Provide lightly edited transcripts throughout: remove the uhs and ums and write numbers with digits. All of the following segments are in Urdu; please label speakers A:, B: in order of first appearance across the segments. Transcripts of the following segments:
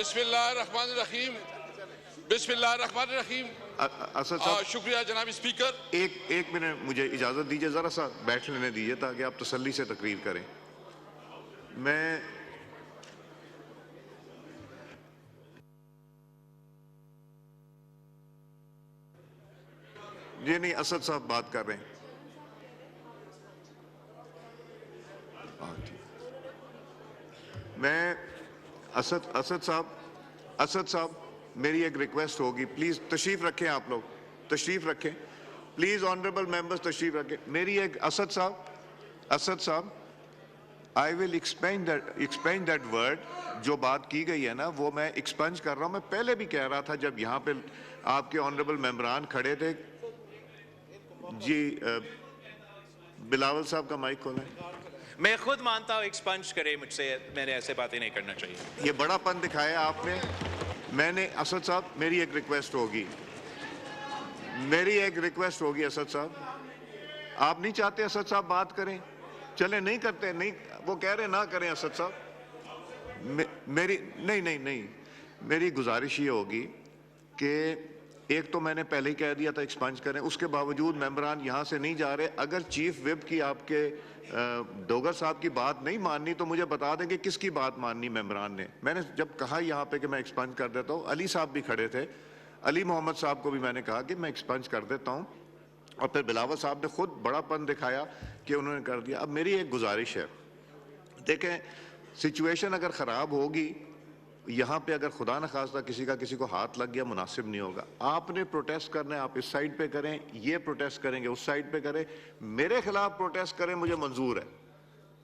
A: بسم اللہ الرحمن الرحیم. بسم اللہ الرحمن الرحیم.
B: اسد صاحب
A: شکریہ جناب اسپیکر.
B: ایک منٹ مجھے اجازت دیجیے، ذرا سا بیٹھ لینے دیجیے تاکہ آپ تسلی سے تقریر کریں. میں یہ نہیں، اسد صاحب بات کر رہے ہیں. میں اسد صاحب میری ایک ریکویسٹ ہوگی، پلیز تشریف رکھیں، آپ لوگ تشریف رکھیں پلیز، آنریبل ممبرز تشریف رکھیں. میری ایک اسد صاحب I will expand that word. جو بات کی گئی ہے نا وہ میں ایکسپنج کر رہا ہوں. میں پہلے بھی کہہ رہا تھا جب یہاں پہ آپ کے آنریبل ممبران کھڑے تھے. جی بلاول صاحب کا مائک کھولیں.
C: میں خود مانتا ہوں ایکسپنج کرے مجھ سے، میں نے ایسے باتیں نہیں کرنا چاہیے.
B: یہ بڑا پن دکھایا آپ نے. میں نے اسد صاحب میری ایک ریکویسٹ ہوگی اسد صاحب، آپ نہیں چاہتے اسد صاحب بات کریں؟ چلیں نہیں کرتے، نہیں وہ کہہ رہے نہ کریں اسد صاحب. میری گزارش یہ ہوگی کہ ایک تو میں نے پہلے ہی کہہ دیا تھا ایکسپنج کریں، اس کے باوجود ممبران یہاں سے نہیں جا رہے. اگر چیف وپ کی آپ کے ڈوگر صاحب کی بات نہیں ماننی تو مجھے بتا دیں کہ کس کی بات ماننی ممبران نے. میں نے جب کہا یہاں پہ کہ میں ایکسپنج کر دیتا ہوں، علی صاحب بھی کھڑے تھے، علی محمد صاحب کو بھی میں نے کہا کہ میں ایکسپنج کر دیتا ہوں، اور پھر بلاول صاحب نے خود بڑا پن دکھایا کہ انہوں نے کر دیا. اب میری ایک گزارش ہے، دیکھیں سچویشن اگر خراب ہوگی یہاں پہ، اگر خدا نخواستہ کسی کو ہاتھ لگ گیا، مناسب نہیں ہوگا. آپ نے پروٹیسٹ کرنا ہے، آپ اس سائڈ پہ کریں، یہ پروٹیسٹ کریں گے اس سائڈ پہ کریں. میرے خلاف پروٹیسٹ کریں، مجھے منظور ہے،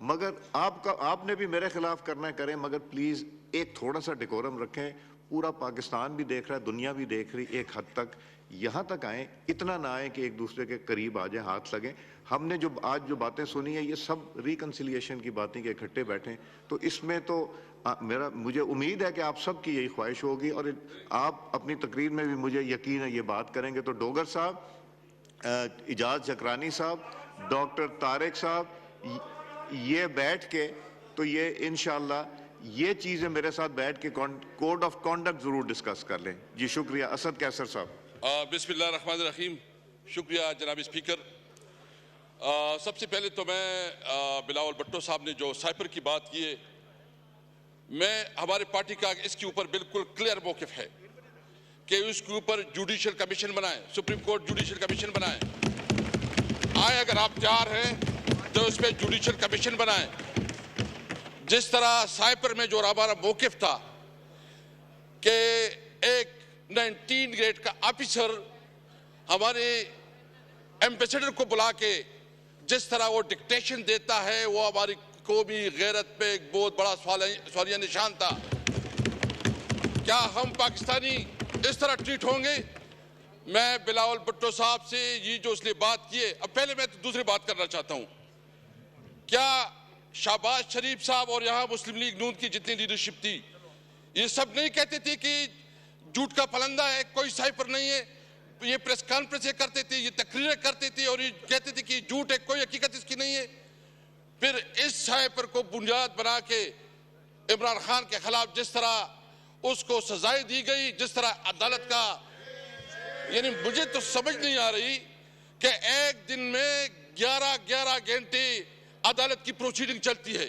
B: مگر آپ نے بھی میرے خلاف کرنا ہے کریں، مگر پلیز ایک تھوڑا سا ڈیکورم رکھیں. پورا پاکستان بھی دیکھ رہا ہے، دنیا بھی دیکھ رہی. ایک حد تک یہاں تک آئیں، اتنا نہ آئیں کہ ایک دوسرے کے قریب آ جائیں، ہاتھ لگیں. ہم نے آج جو باتیں سنی ہیں یہ سب ریکنسیلیشن کی باتیں کہ اکٹھے بیٹھیں، تو اس میں تو مجھے امید ہے کہ آپ سب کی یہی خواہش ہوگی، اور آپ اپنی تقریر میں بھی مجھے یقین ہے یہ بات کریں گے. تو ڈوگر صاحب، اعجاز چکرانی صاحب، ڈاکٹر طارق صاحب، یہ بیٹھ کے تو یہ انشاءاللہ یہ چیزیں میرے ساتھ بیٹھ کے کوڈ آف کانڈکٹ ضرور ڈسکس کر لیں. جی شکریہ. اسد کیسر صاحب.
A: بسم اللہ الرحمن الرحیم. شکریہ جناب اسپیکر. سب سے پہلے تو میں بلاول بھٹو صاحب نے جو سائپر کی بات کی ہے، میں ہمارے پارٹی کا اس کے اوپر بالکل کلیئر موقف ہے کہ اس کے اوپر جوڈیشل کمیشن بنائیں، سپریم کورٹ جوڈیشل کمیشن بنائیں. اگر آپ تیار ہیں تو اس پہ جوڈیشل کمیشن بنائیں. جس طرح سائپر میں جو ہمارا موقف تھا کہ ایک 19 گریڈ کا آفیسر ہمارے ایمبیسڈر کو بلا کے جس طرح وہ ڈکٹیشن دیتا ہے، وہ ہماری قومی غیرت پہ ایک بہت بڑا سوالیہ نشان تھا. کیا ہم پاکستانی اس طرح ٹریٹ ہوں گے؟ میں بلاول بھٹو صاحب سے یہ جو اس نے بات کی ہے، اب پہلے میں دوسری بات کرنا چاہتا ہوں. کیا شہباز شریف صاحب اور یہاں مسلم لیگ نون کی جتنی لیڈرشپ تھی، یہ سب نہیں کہتے تھے کہ جھوٹ کا پلندہ ہے، کوئی سائپر نہیں ہے؟ یہ پریس کانفرنس کرتے تھے، یہ تقریریں کرتے تھے، اور یہ کہتے تھے کہ جھوٹ ہے، کوئی حقیقت اس کی نہیں ہے. پھر اس سائپر کو بنیاد بنا کے عمران خان کے خلاف جس طرح اس کو سزائیں دی گئی، جس طرح عدالت کا، یعنی مجھے تو سمجھ نہیں آ رہی کہ ایک دن میں 11 گھنٹے عدالت کی پروسیڈنگ چلتی ہے،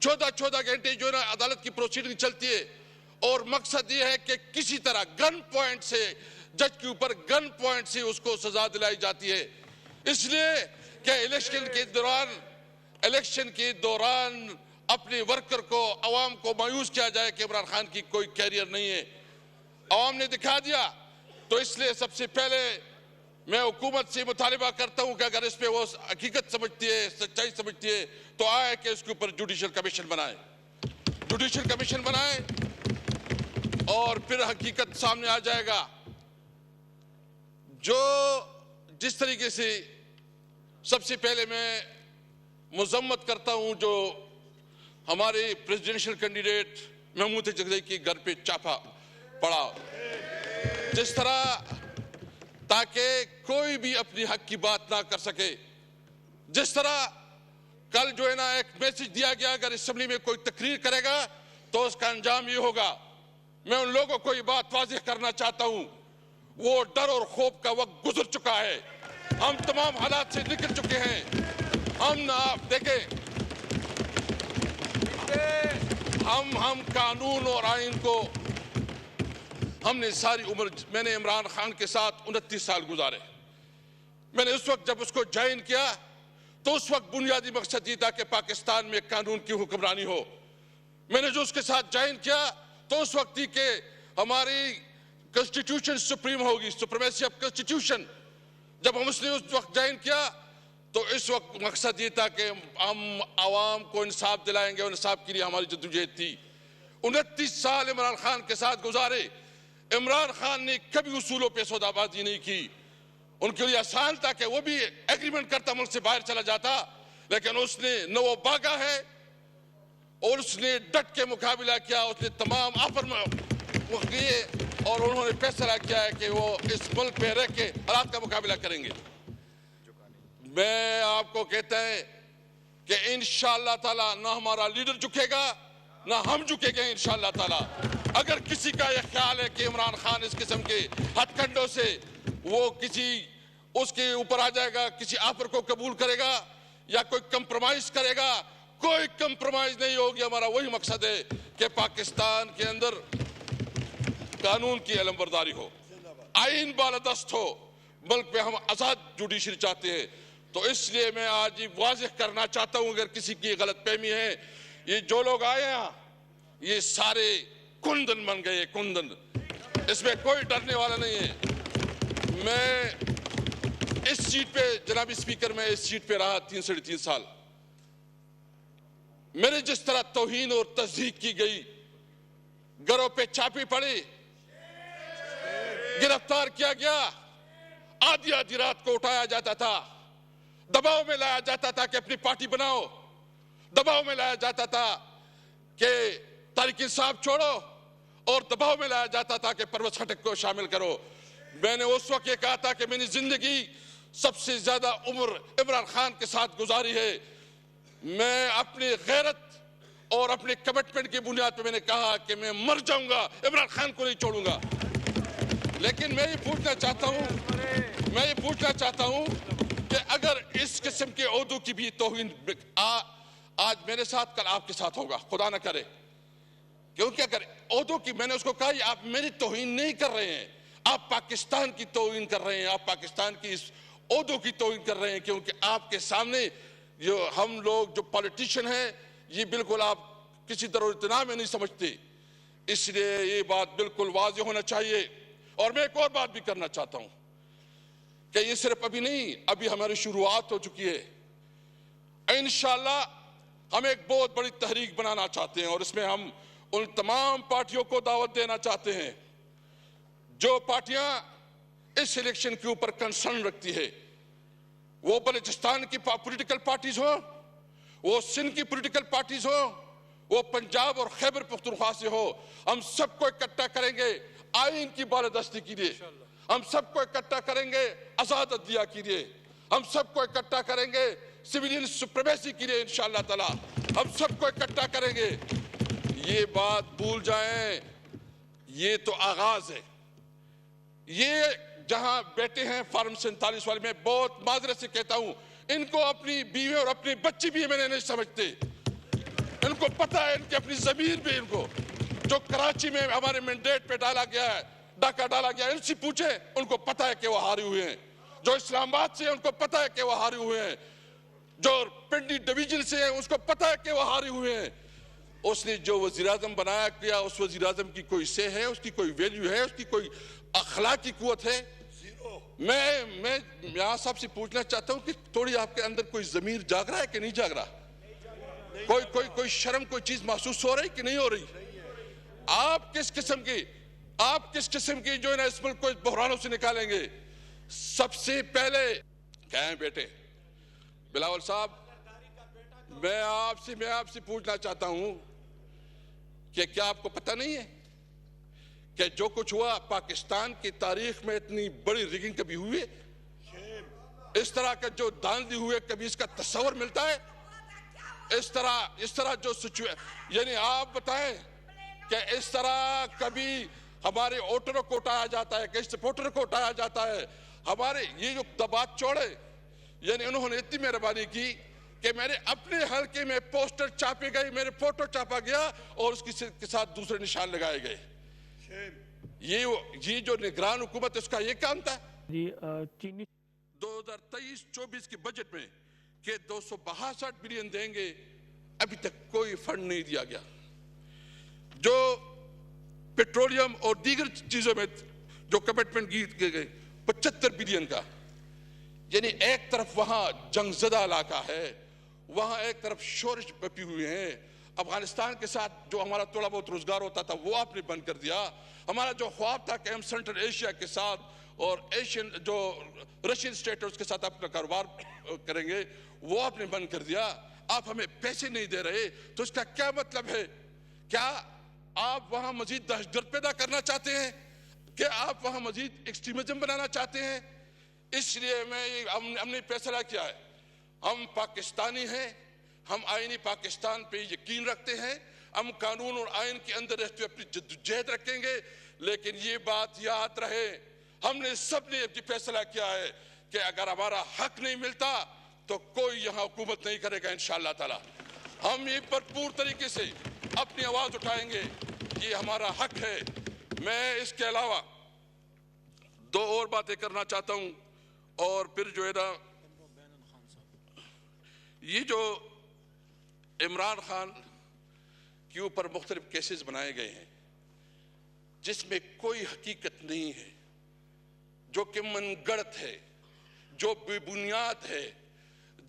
A: 14 گھنٹے جو ہے نا عدالت کی پروسیڈنگ چلتی ہے، اور مقصد یہ ہے کہ کسی طرح گن پوائنٹ سے جج کے اوپر گن پوائنٹ سے اس کو سزا دلائی جاتی ہے. اس لیے کہ الیکشن کے دوران اپنے ورکر کو، عوام کو مایوس کیا جائے کہ عمران خان کی کوئی کیریئر نہیں ہے. عوام نے دکھا دیا. تو اس لیے سب سے پہلے میں حکومت سے مطالبہ کرتا ہوں کہ اگر اس پہ وہ حقیقت سمجھتی ہے، سچائی سمجھتی ہے، تو آئے کہ اس کے اوپر جوڈیشل کمیشن بنائیں، اور پھر حقیقت سامنے آ جائے گا. جس طریقے سے سب سے پہلے میں مذمت کرتا ہوں جو ہمارے پریزیڈنشل کینڈیڈیٹ محمود چغدئی کے گھر پہ چھاپا پڑا، جس طرح تاکہ کوئی بھی اپنی حق کی بات نہ کر سکے. جس طرح کل جو ہے نا ایک میسج دیا گیا، اگر اسمبلی میں کوئی تقریر کرے گا تو اس کا انجام یہ ہوگا. میں ان لوگوں کو یہ بات واضح کرنا چاہتا ہوں، وہ ڈر اور خوف کا وقت گزر چکا ہے، ہم تمام حالات سے نکل چکے ہیں۔ ہم آپ دیکھیں، ہم قانون اور آئین کو ہم نے ساری عمر، میں نے عمران خان کے ساتھ 29 سال گزارے۔ میں نے اس وقت جب اس کو جوائن کیا تو اس وقت بنیادی مقصد یہ تھا کہ پاکستان میں قانون کی حکمرانی ہو۔ میں نے جو اس کے ساتھ جوائن کیا تو اس وقت تھی کہ ہماری کنسٹیٹیوشن سپریم ہوگی، سپریمیسی آف کنسٹیٹیوشن۔ جب ہم اس نے اس وقت جوائن کیا تو اس وقت مقصد یہ تھا کہ ہم عوام کو انصاف دلائیں گے، اور انصاف کے لیے ہماری جدوجہد تھی۔ 29 سال عمران خان کے ساتھ گزارے۔ عمران خان نے کبھی اصولوں پہ سودا بازی نہیں کی۔ ان کے لیے آسان تھا کہ وہ بھی ایگریمنٹ کرتا ملک سے باہر چلا جاتا، لیکن اس نے نہ وہ بھاگا ہے اور اس نے ڈٹ کے مقابلہ کیا۔ اس نے تمام آفر کیے اور انہوں نے فیصلہ کیا ہے کہ وہ اس ملک میں رہ کے حالات کا مقابلہ کریں گے۔ میں آپ کو کہتا ہے کہ انشاءاللہ تعالی نہ ہمارا لیڈر جھکے گا نہ ہم جھکے گے انشاءاللہ تعالی۔ اگر کسی کا یہ خیال ہے کہ عمران خان اس قسم کے ہتھ کنڈوں سے وہ اس کے اوپر آ جائے گا، کسی آفر کو قبول کرے گا یا کوئی کمپرومائز کرے گا، کوئی کمپرومائز نہیں ہوگی۔ ہمارا وہی مقصد ہے کہ پاکستان کے اندر قانون کی علم برداری ہو، آئین بالادست ہو، ملک میں ہم آزاد جوڈیشری چاہتے ہیں۔ تو اس لیے میں آج یہ واضح کرنا چاہتا ہوں، اگر کسی کی غلط فہمی ہے، یہ جو لوگ آئے ہیں یہ سارے کندن بن گئے، کندن، اس میں کوئی ڈرنے والا نہیں ہے۔ میں اس سیٹ پہ، جناب اسپیکر، میں اس سیٹ پہ رہا 3 سال۔ میرے جس طرح توہین اور تضحیک کی گئی، گھروں پہ چھاپے پڑے، گرفتار کیا گیا، آدھی رات کو اٹھایا جاتا تھا، دباؤ میں لایا جاتا تھا کہ اپنی پارٹی بناؤ، دباؤ میں لایا جاتا تھا کہ تحریک انصاف چھوڑو، اور دباؤ میں لایا جاتا تھا کہ پرویز خٹک کو شامل کرو۔ میں نے اس وقت یہ کہا تھا کہ میں نے زندگی سب سے زیادہ عمر عمران خان کے ساتھ گزاری ہے۔ میں اپنی غیرت اور اپنے کمٹمنٹ کی بنیاد پہ میں نے کہا کہ میں مر جاؤں گا، عمران خان کو نہیں چھوڑوں گا۔ لیکن میں یہ پوچھنا چاہتا ہوں کہ اگر اس قسم کے عہدوں کی بھی توہین آج میرے ساتھ، کل آپ کے ساتھ ہوگا، خدا نہ کرے، کیونکہ اگر عہدوں کی، میں نے اس کو کہا یہ آپ میری توہین نہیں کر رہے ہیں، آپ پاکستان کی توہین کر رہے ہیں، آپ پاکستان کی اس عہدوں کی توہین کر رہے ہیں، کیونکہ آپ کے سامنے جو ہم لوگ جو پالیٹیشین ہیں یہ بالکل آپ کسی طرح اتنا میں نہیں سمجھتے۔ اس لیے یہ بات بالکل واضح ہونا چاہیے۔ اور میں ایک اور بات بھی کرنا چاہتا ہوں کہ یہ صرف ابھی نہیں، ابھی ہماری شروعات ہو چکی ہے۔ انشاءاللہ ہم ایک بہت بڑی تحریک بنانا چاہتے ہیں، اور اس میں ہم ان تمام پارٹیوں کو دعوت دینا چاہتے ہیں جو پارٹیاں اس الیکشن کے اوپر کنسرن رکھتی ہے، وہ بلوچستان کی پولیٹیکل پارٹیز ہوں، وہ سندھ کی پولیٹیکل پارٹیز ہوں، وہ پنجاب اور خیبر پختونخوا سے ہو، ہم سب کو اکٹھا کریں گے آئین کی بالادستی کے لیے، ہم سب کو اکٹھا کریں گے آزاد عدلیہ کے لیے، ہم سب کو اکٹھا کریں گے سویلین سپریمیسی کے لیے انشاءاللہ تعالی، ہم سب کو اکٹھا کریں گے۔ یہ بات بھول جائیں، یہ تو آغاز ہے۔ یہ جہاں بیٹے ہیں فارم 47 والے، میں بہت معذرت سے کہتا ہوں، ان کو اپنی بیوی اور اپنی بچی بھی میں نہیں سمجھتے، ان کو پتہ ہے، ان کی اپنی ضمیر بھی، ان کو جو کراچی میں ہمارے مینڈیٹ پہ ڈالا گیا ہے، ڈاکہ ڈالا گیا ہے، ان سے پوچھیں، ان کو پتہ ہے کہ وہ ہارے ہوئے ہیں۔ جو اسلام آباد سے ہیں ان کو پتہ ہے کہ وہ ہارے ہوئے ہیں، جو پنڈی ڈویژن سے ہیں اس کو پتہ ہے کہ وہ ہارے ہوئے ہیں۔ اس نے جو وزیراعظم بنایا کیا، اس وزیراعظم کی کوئی سے ہے، اس کی کوئی ویلیو ہے، اس کی کوئی اخلاقی قوت ہے؟ میں یہاں صاحب سے پوچھنا چاہتا ہوں کہ تھوڑی آپ کے اندر کوئی ضمیر جاگ رہا ہے کہ نہیں جاگ رہا؟ کوئی شرم، کوئی چیز محسوس ہو رہی کہ نہیں ہو رہی؟ آپ کس قسم کی جو ہے نا اس ملک کو اس بحرانوں سے نکالیں گے؟ سب سے پہلے کہیں بیٹے بلاول صاحب، میں آپ سے پوچھنا چاہتا ہوں کہ کیا آپ کو پتہ نہیں ہے کہ جو کچھ ہوا پاکستان کی تاریخ میں اتنی بڑی ریگنگ کبھی ہوئی ہے؟ اس طرح کا جو دھاندلی ہوئے کبھی اس کا تصور ملتا ہے؟ اس طرح جو یعنی آپ بتائیں کہ اس طرح کبھی ہمارے ووٹروں کو اٹھایا جاتا ہے, کہ سپورٹر کو اٹھایا جاتا ہے. ہمارے یہ جو دبات چوڑے, یعنی انہوں نے اتنی مہربانی کی کہ میرے اپنے حلقے میں پوسٹر چاپے گئے, میرے فوٹو چاپا گیا اور اس کے ساتھ دوسرے نشان لگائے گئے. یہ جو نگران حکومت اس کا یہ کام تھا. 2023-24 کے بجٹ میں کہ 262 بلین دیں گے, ابھی تک کوئی فنڈ نہیں دیا گیا. جو پیٹرولیم اور دیگر چیزوں میں جو کمٹمنٹ کیے گئے 75 بلین کا, یعنی ایک طرف وہاں جنگ زدہ علاقہ ہے, وہاں ایک طرف شورش پپی ہوئے ہیں. افغانستان کے ساتھ جو ہمارا تھوڑا بہت روزگار ہوتا تھا وہ آپ نے بند کر دیا. ہمارا جو خواب تھا کہ ہم سینٹرل ایشیا کے ساتھ اور ایشین جو رشین اسٹیٹس کے ساتھ اپنا کاروبار کریں گے وہ آپ نے بند کر دیا. آپ ہمیں پیسے نہیں دے رہے, تو اس کا کیا مطلب ہے؟ کیا آپ وہاں مزید دہشت گرد پیدا کرنا چاہتے ہیں؟ کہ آپ وہاں مزید ایکسٹریمزم بنانا چاہتے ہیں؟ اس لیے ہم نے فیصلہ کیا ہے, ہم پاکستانی ہیں, ہم آئینی پاکستان پہ یقین رکھتے ہیں, ہم قانون اور آئین کے اندر رہتے ہوئے اپنی جدوجہد رکھیں گے. لیکن یہ بات یاد رہے, ہم نے سب نے یہ فیصلہ کیا ہے کہ اگر ہمارا حق نہیں ملتا تو کوئی یہاں حکومت نہیں کرے گا انشاءاللہ تعالی. ہم یہ بھرپور طریقے سے اپنی آواز اٹھائیں گے, یہ ہمارا حق ہے. میں اس کے علاوہ 2 اور باتیں کرنا چاہتا ہوں, اور پھر جو ہے نا یہ جو عمران خان کے اوپر مختلف کیسز بنائے گئے ہیں جس میں کوئی حقیقت نہیں ہے, جو کہ من گڑت ہے, جو بے بنیاد ہے,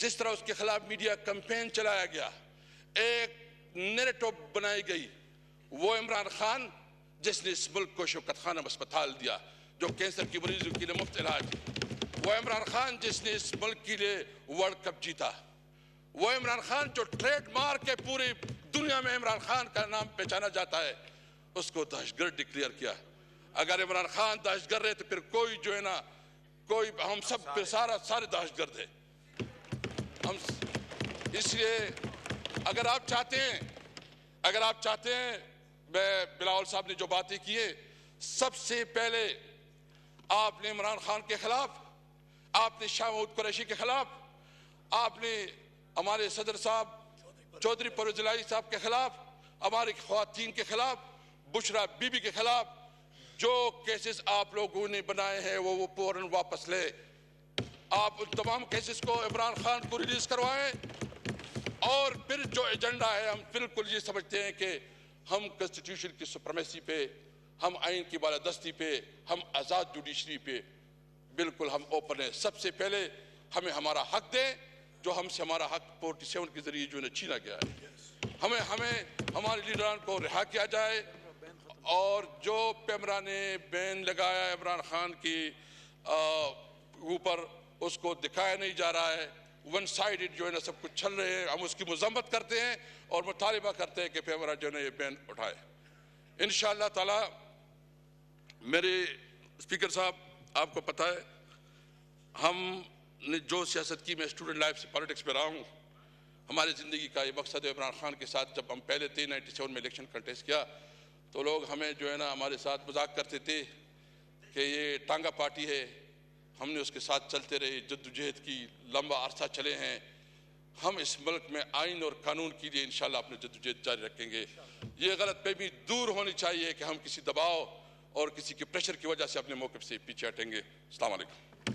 A: جس طرح اس کے خلاف میڈیا کمپین چلایا گیا, ایک نیریٹو بنائی گئی. وہ عمران خان جس نے اس ملک کو شوکت خانم اسپتال دیا جو کینسر کی مریضوں کے لیے مفت علاج, وہ عمران خان جس نے اس ملک کے لیے ورلڈ کپ جیتا, وہ عمران خان جو ٹریڈ مارک کے پوری دنیا میں عمران خان کا نام پہچانا جاتا ہے, اس کو دہشت گرد ڈکلیئر کیا. اگر عمران خان دہشت گرد ہے تو پھر کوئی جو ہے نا کوئی ہم سب پھر سارے دہشت گرد ہیں. ہم اس لیے اگر آپ چاہتے ہیں میں بلاول صاحب نے جو باتیں کی ہیں, سب سے پہلے آپ نے عمران خان کے خلاف, آپ نے شاہ محمود قریشی کے خلاف, آپ نے ہمارے صدر صاحب چودھری پرویز الہی صاحب کے خلاف, ہماری خواتین کے خلاف, بشرا بی بی کے خلاف جو کیسز آپ لوگوں نے بنائے ہیں وہ فوراً واپس لے. آپ ان تمام کیسز کو عمران خان کو ریلیز کروائیں. اور پھر جو ایجنڈا ہے, ہم بالکل یہ سمجھتے ہیں کہ ہم کنسٹیٹیوشن کی سپریمیسی پہ, ہم آئین کی بالادستی پہ, ہم آزاد جوڈیشری پہ بالکل ہم اوپن ہیں. سب سے پہلے ہمیں ہمارا حق دیں جو ہم سے ہمارا حق 47 کے ذریعے جو ہے چھینا گیا ہے. ہمیں ہمارے لیڈران کو رہا کیا جائے, اور جو پیمرا نے بین لگایا عمران خان کی اوپر اس کو دکھایا نہیں جا رہا ہے. ون سائیڈڈ جو ہے نا سب کچھ چل رہے ہیں. ہم اس کی مذمت کرتے ہیں اور مطالبہ کرتے ہیں کہ پیمرا جو ہے نا یہ بین اٹھائے. انشاءاللہ تعالی میرے اسپیکر صاحب, آپ کو پتہ ہے ہم نے جو سیاست کی, میں اسٹوڈنٹ لائف سے پالیٹکس میں رہا ہوں, ہماری زندگی کا یہ مقصد ہے. عمران خان کے ساتھ جب ہم پہلے 97 میں الیکشن کنٹیسٹ کیا تو لوگ ہمیں جو ہے نا ہمارے ساتھ مذاق کرتے تھے کہ یہ ٹانگا پارٹی ہے. ہم نے اس کے ساتھ چلتے رہے, جدوجہد کی, لمبا عرصہ چلے ہیں. ہم اس ملک میں آئین اور قانون کے لیے انشاءاللہ اپنے جدوجہد جاری رکھیں گے. یہ غلط فہمی دور ہونی چاہیے کہ ہم کسی دباؤ اور کسی کے پریشر کی وجہ سے اپنے موقف سے پیچھے ہٹیں گے. السلام علیکم.